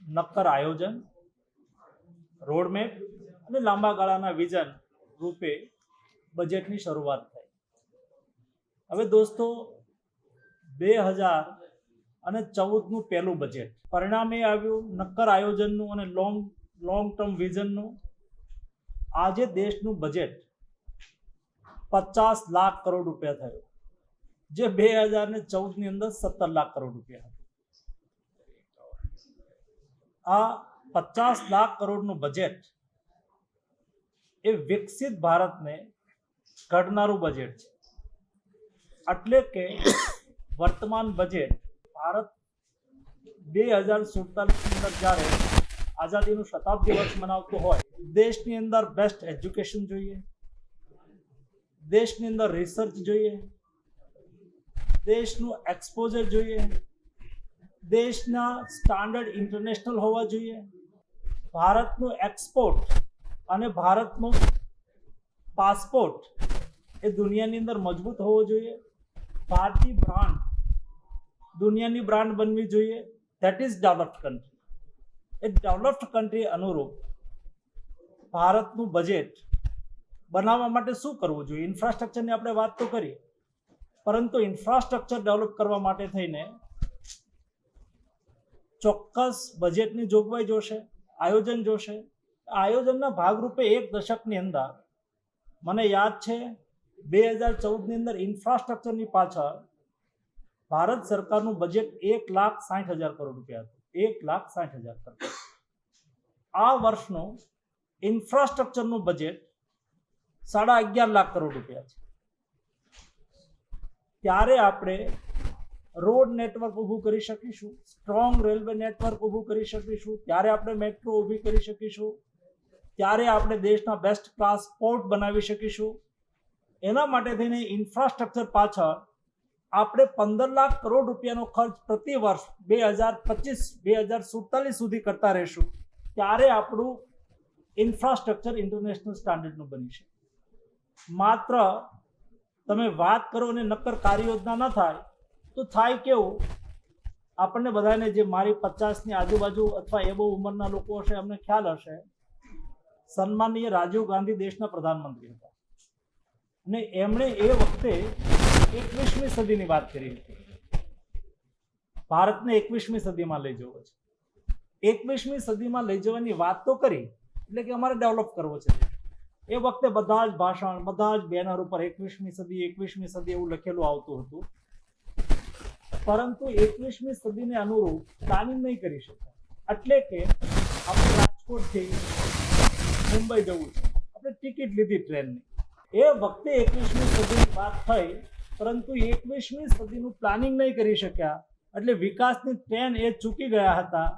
નક્કર આયોજન, રોડમેપ અને લાંબા ગાળાના વિઝન રૂપે બજેટની શરૂઆત થઈ. હવે દોસ્તો, 2014નું પહેલું બજેટ પરિણામે આવ્યું નક્કર આયોજનનું અને લોંગ ટર્મ વિઝનનું. આજે દેશનું બજેટ 50 લાખ કરોડ રૂપિયા થયું, જે 2014ની અંદર 17 લાખ કરોડ રૂપિયા હતું. આ 50 લાખ કરોડનું બજેટ એ વિકસિત ભારતને ઘડનારું બજેટ છે. એટલે કે વર્તમાન બજેટ ભારત 2047ની અંદર જ્યારે આઝાદીનું શતાબ્દી વર્ષ મનાવતું હોય, દેશની અંદર બેસ્ટ એજ્યુકેશન જોઈએ, દેશની અંદર રિસર્ચ જોઈએ, દેશનું એક્સપોઝર જોઈએ, દેશના સ્ટાન્ડર્ડ ઇન્ટરનેશનલ હોવા જોઈએ, ભારતનું એક્સપોર્ટ અને ભારતનું પાસપોર્ટ એ દુનિયાની અંદર મજબૂત હોવો જોઈએ, ભારતીય બ્રાન્ડ દુનિયાની બ્રાન્ડ બનવી જોઈએ. That is developed country. A developed country અનુરૂપ ભારતનું બજેટ બનાવવા માટે શું કરવું જોઈએ? ઇન્ફ્રાસ્ટ્રક્ચરની આપણે વાત તો કરી, પરંતુ ઇન્ફ્રાસ્ટ્રક્ચર ડેવલપ કરવા માટે થઈને ચોક્કસ બજેટની જોગવાઈ જોશે, આયોજન જોશે. આયોજનના ભાગરૂપે એક દશકની અંદર મને યાદ છે 2014ની અંદર ઇન્ફ્રાસ્ટ્રક્ચરની પાછળ ભારત સરકારનું બજેટ 1,60,000 કરોડ રૂપિયા હતું. 1,60,000 કરોડ. આ વર્ષનું ઇન્ફ્રાસ્ટ્રક્ચરનું બજેટ 11.5 લાખ કરોડ રૂપિયા છે. ત્યારે આપણે રોડ નેટવર્ક ઊભું કરી શકીશું, સ્ટ્રોંગ રેલવે નેટવર્ક ઊભું કરી શકીશું, ત્યારે આપણે મેટ્રો ઊભી કરી શકીશું, ત્યારે આપણે દેશના બેસ્ટ ક્લાસ પોર્ટ બનાવી શકીશું. એના માટે થઈને ઇન્ફ્રાસ્ટ્રક્ચર પાછળ આપણે 15 લાખ કરોડ રૂપિયાનો ખર્ચ પ્રતિ વર્ષ 2025-2047 સુધી કરતા રહીશું. ત્યારે આપણું ઇન્ફ્રાસ્ટ્રક્ચર ઇન્ટરનેશનલ સ્ટાન્ડર્ડનું બનશે. માત્ર તમે વાત કરો અને નક્કર કાર્યયોજના ન થાય તો થાય કેવું? આપણને બધાને, જે મારી 50ની આજુબાજુ અથવા એ બહુ ઉંમરના લોકો હશે, અમને ખ્યાલ હશે, સન્માનીય રાજીવ ગાંધી દેશના પ્રધાનમંત્રી હતા અને એમણે એ વખતે 21મી સદીની વાત કરી હતી. ભારતને 21મી સદીમાં લઈ જવો છે. 21મી સદીમાં લઈ જવાની વાત તો કરી, એટલે કે અમારે ડેવલપ કરવો છે. એ વખતે બધા જ ભાષણ, બધા જ બેનર ઉપર 21મી સદી એવું લખેલું આવતું હતું, પરંતુ 21મી સદીને અનુરૂપ પ્લાનિંગ નહીં કરી શકાય. એટલે કે આપણે રાજકોટથી મુંબઈ જવું છે, આપણે ટિકિટ લીધી ટ્રેનની. એ વખતે 21મી સદીની વાત થઈ, પરંતુ 21મી સદીનું પ્લાનિંગ નહીં કરી શક્યા. એટલે વિકાસની ટ્રેન એ ચૂકી ગયા હતા